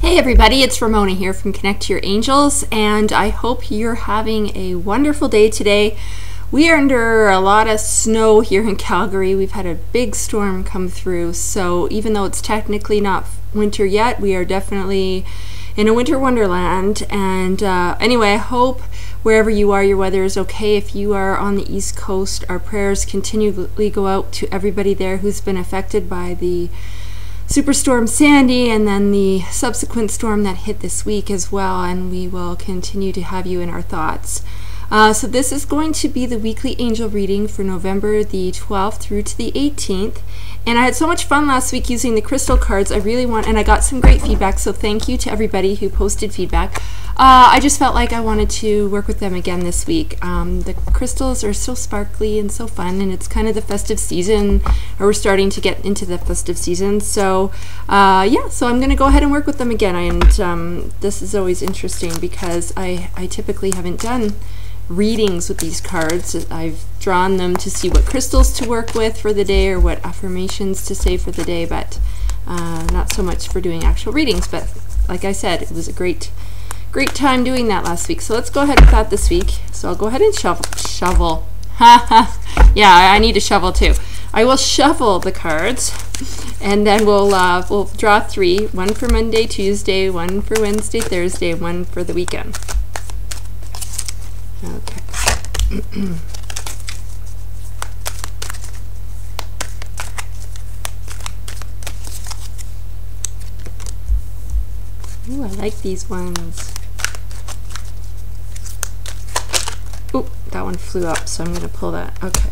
Hey everybody, it's Ramona here from Connect to Your Angels, and I hope you're having a wonderful day today. We are under a lot of snow here in Calgary. We've had a big storm come through, so even though it's technically not winter yet, we are definitely in a winter wonderland. And anyway, I hope wherever you are, your weather is okay. If you are on the East Coast, our prayers continually go out to everybody there who's been affected by the Superstorm Sandy and then the subsequent storm that hit this week as well, and we will continue to have you in our thoughts. So this is going to be the weekly angel reading for November the 12th through to the 18th. And I had so much fun last week using the crystal cards. And I got some great feedback, so thank you to everybody who posted feedback. I just felt like I wanted to work with them again this week. The crystals are so sparkly and so fun, and it's kind of the festive season, or we're starting to get into the festive season. So yeah, so I'm going to go ahead and work with them again. And this is always interesting because I typically haven't done readings with these cards. I've drawn them to see what crystals to work with for the day or what affirmations to say for the day, but not so much for doing actual readings. But like I said, it was a great time doing that last week. So let's go ahead with that this week. So I'll go ahead and shovel. Yeah, I need a shovel too. I will shovel the cards, and then we'll draw three: one for Monday, Tuesday, one for Wednesday, Thursday, one for the weekend. Okay. Ooh, I like these ones. Ooh, that one flew up, so I'm going to pull that. Okay.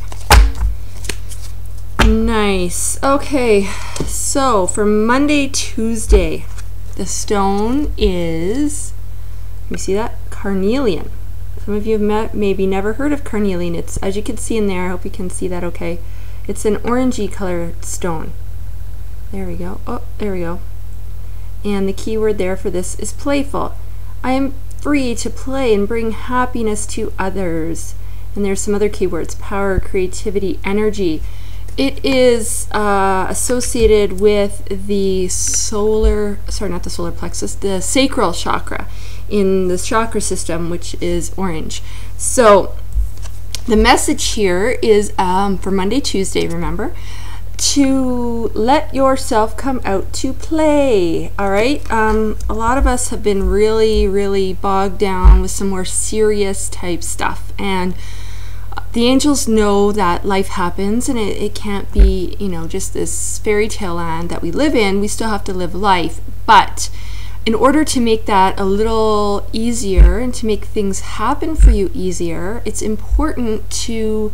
Nice. Okay, so for Monday, Tuesday, the stone is, let me see that, carnelian. Some of you have maybe never heard of carnelian. It's, as you can see in there, I hope you can see that okay. It's an orangey colored stone. There we go. Oh, there we go. And the key word there for this is playful. I am free to play and bring happiness to others. And there's some other keywords: power, creativity, energy. It is associated with the not the solar plexus, the sacral chakra in the chakra system, which is orange. So the message here is for Monday, Tuesday, remember, to let yourself come out to play. All right, a lot of us have been really bogged down with some more serious type stuff, and the angels know that life happens, and it can't be, you know, just this fairy tale land that we live in. We still have to live life, but in order to make that a little easier and to make things happen for you easier, it's important to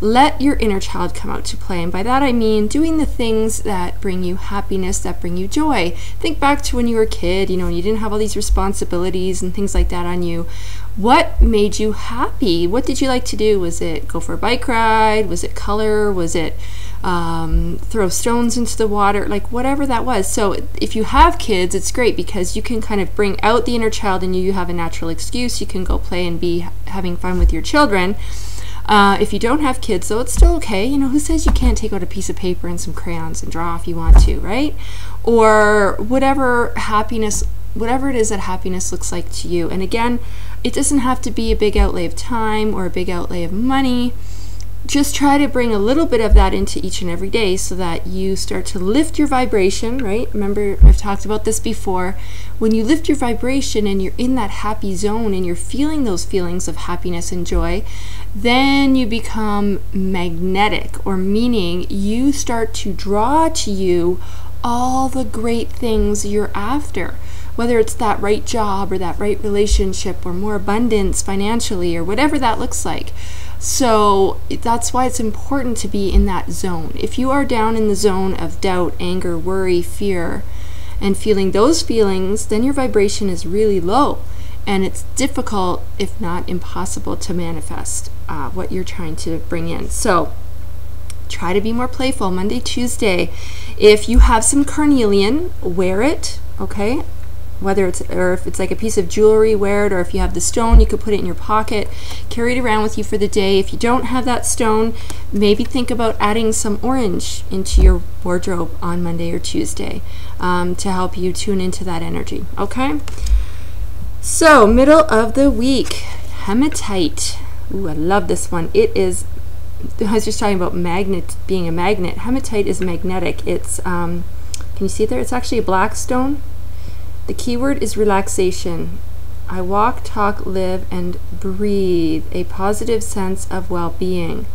let your inner child come out to play. And by that I mean doing the things that bring you happiness, that bring you joy. Think back to when you were a kid, you know, and you didn't have all these responsibilities and things like that on you. What made you happy? What did you like to do? Was it go for a bike ride? Was it color? Was it throw stones into the water? Like whatever that was. So if you have kids, it's great because you can kind of bring out the inner child in you. You have a natural excuse. You can go play and be having fun with your children. If you don't have kids, though, it's still okay. You know, who says you can't take out a piece of paper and some crayons and draw if you want to, right? Or whatever happiness, whatever it is that happiness looks like to you. And again, it doesn't have to be a big outlay of time or a big outlay of money. Just try to bring a little bit of that into each and every day so that you start to lift your vibration, right? Remember, I've talked about this before. When you lift your vibration and you're in that happy zone and you're feeling those feelings of happiness and joy, then you become magnetic, or meaning you start to draw to you all the great things you're after. Whether it's that right job or that right relationship or more abundance financially or whatever that looks like. So that's why it's important to be in that zone. If you are down in the zone of doubt, anger, worry, fear, and feeling those feelings, then your vibration is really low. And it's difficult, if not impossible, to manifest what you're trying to bring in. So try to be more playful. Monday, Tuesday, if you have some carnelian, wear it, okay? whether it's, or if it's like a piece of jewelry, wear it, or if you have the stone, you could put it in your pocket, carry it around with you for the day. If you don't have that stone, maybe think about adding some orange into your wardrobe on Monday or Tuesday to help you tune into that energy. Okay, so middle of the week, hematite. Ooh, I love this one. It is, I was just talking about magnet, being a magnet. Hematite is magnetic. It's can you see it there? It's actually a black stone. The keyword is relaxation. I walk, talk, live, and breathe. A positive sense of well-being.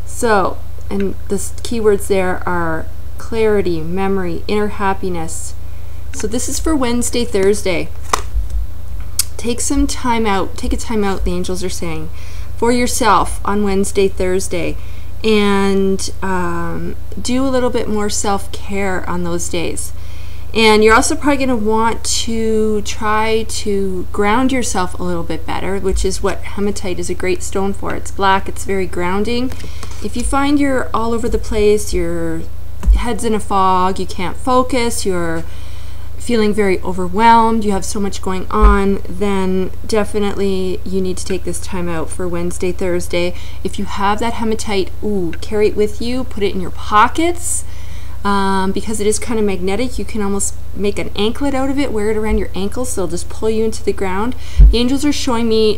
So, and the keywords there are clarity, memory, inner happiness. So this is for Wednesday, Thursday. Take some time out. Take a time out, the angels are saying, for yourself on Wednesday, Thursday, and do a little bit more self-care on those days. And you're also probably going to want to try to ground yourself a little bit better, which is what hematite is a great stone for. It's black, it's very grounding. If you find you're all over the place, your head's in a fog, you can't focus, you're feeling very overwhelmed, you have so much going on, then definitely you need to take this time out for Wednesday, Thursday. If you have that hematite, carry it with you, put it in your pockets. Because it is kind of magnetic, you can almost make an anklet out of it, wear it around your ankles, so it'll just pull you into the ground. The angels are showing me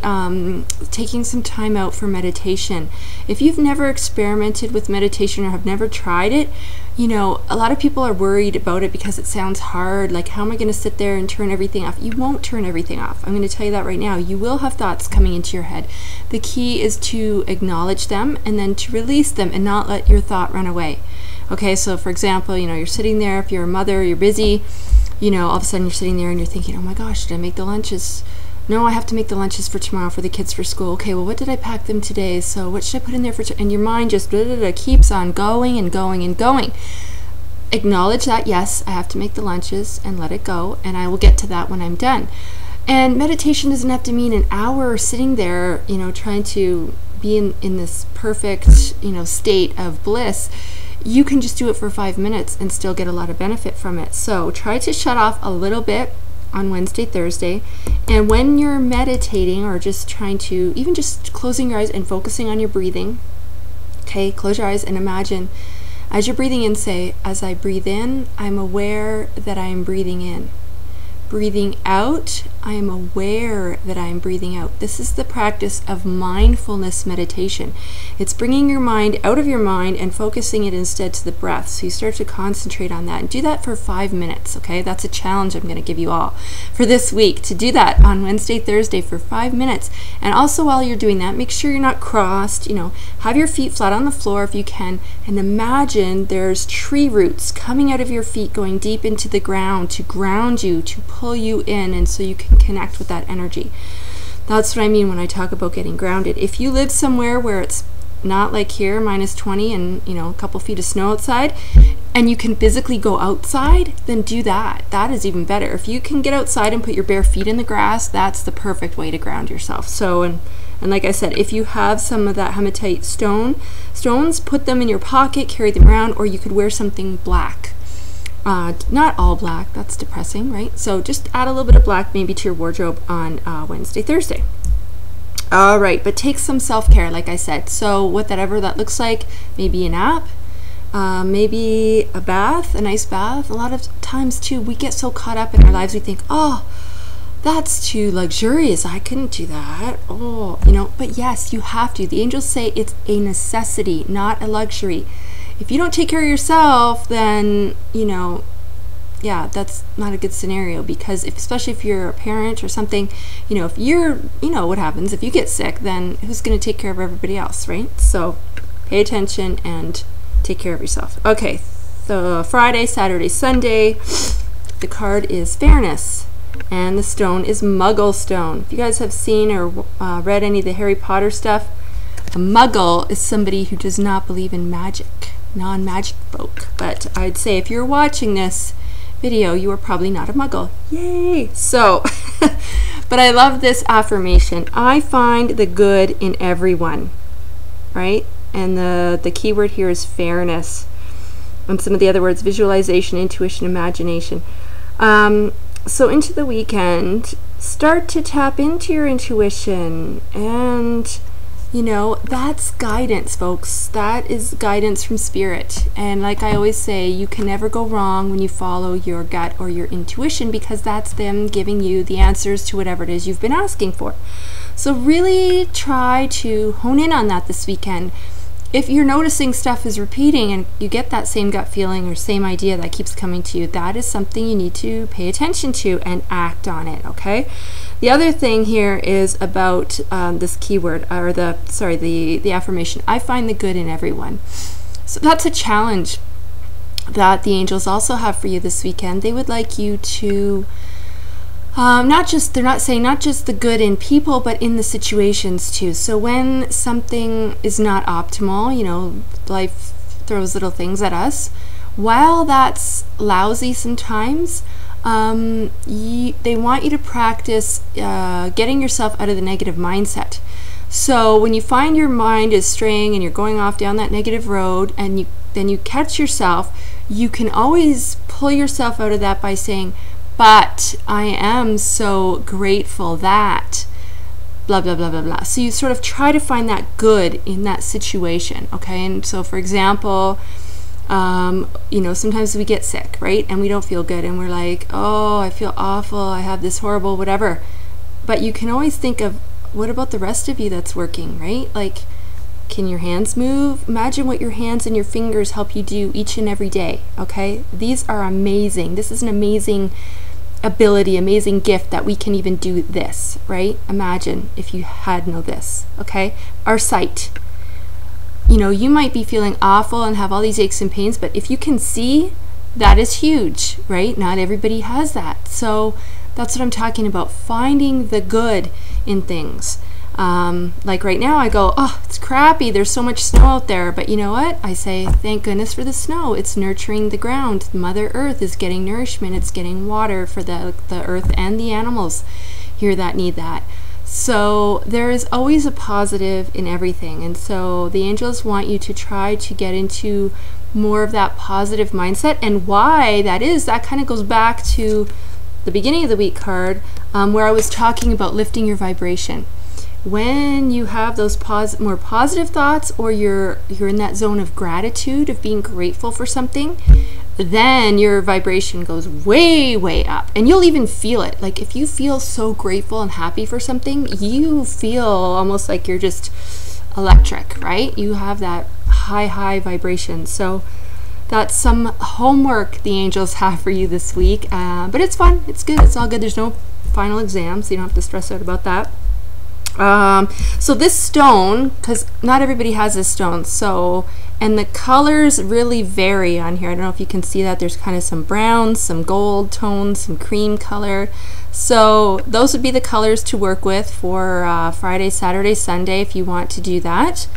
taking some time out for meditation. If you've never experimented with meditation or have never tried it, you know, a lot of people are worried about it because it sounds hard, like how am I going to sit there and turn everything off? You won't turn everything off. I'm going to tell you that right now. You will have thoughts coming into your head. The key is to acknowledge them and then to release them and not let your thought run away. Okay, so for example, you know, you're sitting there, if you're a mother, you're busy, you know, all of a sudden you're sitting there and you're thinking, oh my gosh, did I make the lunches? No, I have to make the lunches for tomorrow for the kids for school. Okay, well, what did I pack them today? So what should I put in there for and your mind just keeps on going and going and going. Acknowledge that, yes, I have to make the lunches, and let it go, and I will get to that when I'm done. And meditation doesn't have to mean an hour sitting there, you know, trying to be in this perfect, you know, state of bliss. You can just do it for 5 minutes and still get a lot of benefit from it. So try to shut off a little bit on Wednesday, Thursday, and when you're meditating or just trying to, even just closing your eyes and focusing on your breathing, okay, close your eyes and imagine as you're breathing in, say, as I breathe in, I'm aware that I am breathing in. Breathing out, I am aware that I am breathing out. This is the practice of mindfulness meditation. It's bringing your mind out of your mind and focusing it instead to the breath. So you start to concentrate on that and do that for 5 minutes, okay? That's a challenge I'm going to give you all for this week, to do that on Wednesday, Thursday for 5 minutes. And also while you're doing that, make sure you're not crossed, you know, have your feet flat on the floor if you can, and imagine there's tree roots coming out of your feet going deep into the ground to ground you, to pull you in, and so you can connect with that energy. That's what I mean when I talk about getting grounded. If you live somewhere where it's not like here, -20 and, you know, a couple feet of snow outside, and you can physically go outside, then do that. That is even better. If you can get outside and put your bare feet in the grass, that's the perfect way to ground yourself. So, and like I said, if you have some of that hematite stones, put them in your pocket, carry them around, or you could wear something black. Not all black, that's depressing, right? So just add a little bit of black maybe to your wardrobe on Wednesday, Thursday. All right, but take some self-care, like I said. So whatever that looks like, maybe a nap, maybe a bath, a nice bath. A lot of times too, we get so caught up in our lives, we think, oh, that's too luxurious, I couldn't do that. Oh, you know, but yes, you have to. The angels say it's a necessity, not a luxury. If you don't take care of yourself, then, you know, yeah, that's not a good scenario, because especially if you're a parent or something, you know, if you're, you know what happens if you get sick, then who's going to take care of everybody else, right? So pay attention and take care of yourself. Okay, so Friday, Saturday, Sunday, the card is fairness, and the stone is Muggle stone. If you guys have seen or read any of the Harry Potter stuff, a Muggle is somebody who does not believe in magic, non-magic folk. But I'd say if you're watching this video, you are probably not a Muggle. Yay! So, but I love this affirmation. I find the good in everyone, right? And the key word here is fairness. And some of the other words, visualization, intuition, imagination. So into the weekend, start to tap into your intuition, and you know, that's guidance, folks. That is guidance from spirit. And like I always say, you can never go wrong when you follow your gut or your intuition, because that's them giving you the answers to whatever it is you've been asking for. So really try to hone in on that this weekend. If you're noticing stuff is repeating and you get that same gut feeling or same idea that keeps coming to you, that is something you need to pay attention to and act on it, okay? The other thing here is about this keyword, or the affirmation, I find the good in everyone. So that's a challenge that the angels also have for you this weekend. They would like you to they're not saying not just the good in people, but in the situations too. So when something is not optimal, you know, life throws little things at us, while that's lousy sometimes, they want you to practice getting yourself out of the negative mindset. So when you find your mind is straying and you're going off down that negative road, and then you catch yourself, you can always pull yourself out of that by saying, but I am so grateful that blah, blah, blah, blah, blah. So you sort of try to find that good in that situation, okay? And so, for example, you know, sometimes we get sick, right? And we don't feel good, and we're like, oh, I feel awful, I have this horrible whatever. But you can always think of, what about the rest of you that's working, right? Like, can your hands move? Imagine what your hands and your fingers help you do each and every day, okay? These are amazing. This is an amazing ability, amazing gift that we can even do this, right? Imagine if you had this, okay? Our sight. You know, you might be feeling awful and have all these aches and pains, but if you can see, that is huge, right? Not everybody has that. So that's what I'm talking about, finding the good in things. Like right now I go, oh, it's crappy, there's so much snow out there, but you know what? I say, thank goodness for the snow. It's nurturing the ground. Mother Earth is getting nourishment. It's getting water for the earth and the animals here that need that. So there is always a positive in everything, and so the angels want you to try to get into more of that positive mindset. And why that is, that kind of goes back to the beginning of the week card, where I was talking about lifting your vibration. When you have those more positive thoughts, or you're in that zone of gratitude, of being grateful for something, then your vibration goes way, way up. And you'll even feel it. Like if you feel so grateful and happy for something, you feel almost like you're just electric, right? You have that high vibration. So that's some homework the angels have for you this week. But it's fun. It's good. It's all good. There's no final exam, so you don't have to stress out about that. So this stone, because not everybody has this stone, so, and the colors really vary on here. I don't know if you can see that. There's kind of some browns, some gold tones, some cream color. So those would be the colors to work with for Friday, Saturday, Sunday, if you want to do that.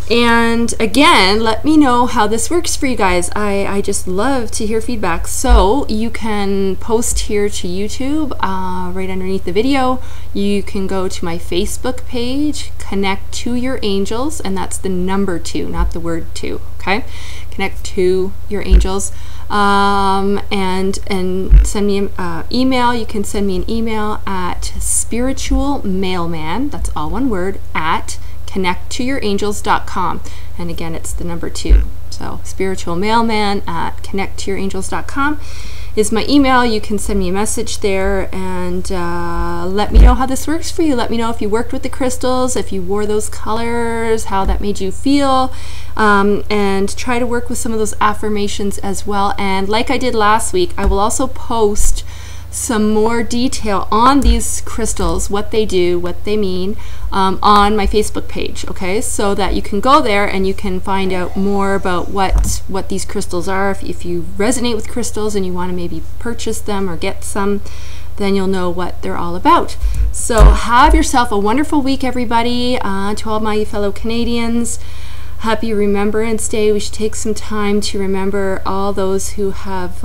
And again, let me know how this works for you guys. I just love to hear feedback. So you can post here to YouTube right underneath the video. You can go to my Facebook page, Connect to Your Angels, and that's the number 2, not the word 2, okay? Connect to Your Angels. And send me an email. You can send me an email at spiritualmailman, that's all one word, at connecttoyourangels.com. And again, it's the number 2. So spiritualmailman at connecttoyourangels.com is my email. You can send me a message there, and let me know how this works for you. Let me know if you worked with the crystals, if you wore those colors, how that made you feel, and try to work with some of those affirmations as well. And like I did last week, I will also post some more detail on these crystals, what they do, what they mean, on my Facebook page, okay? So that you can go there and you can find out more about what these crystals are. If you resonate with crystals and you want to maybe purchase them or get some, then you'll know what they're all about. So have yourself a wonderful week, everybody. To all my fellow Canadians, happy Remembrance Day. We should take some time to remember all those who have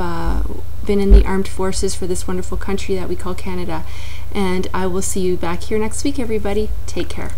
been in the armed forces for this wonderful country that we call Canada. And I will see you back here next week, everybody. Take care.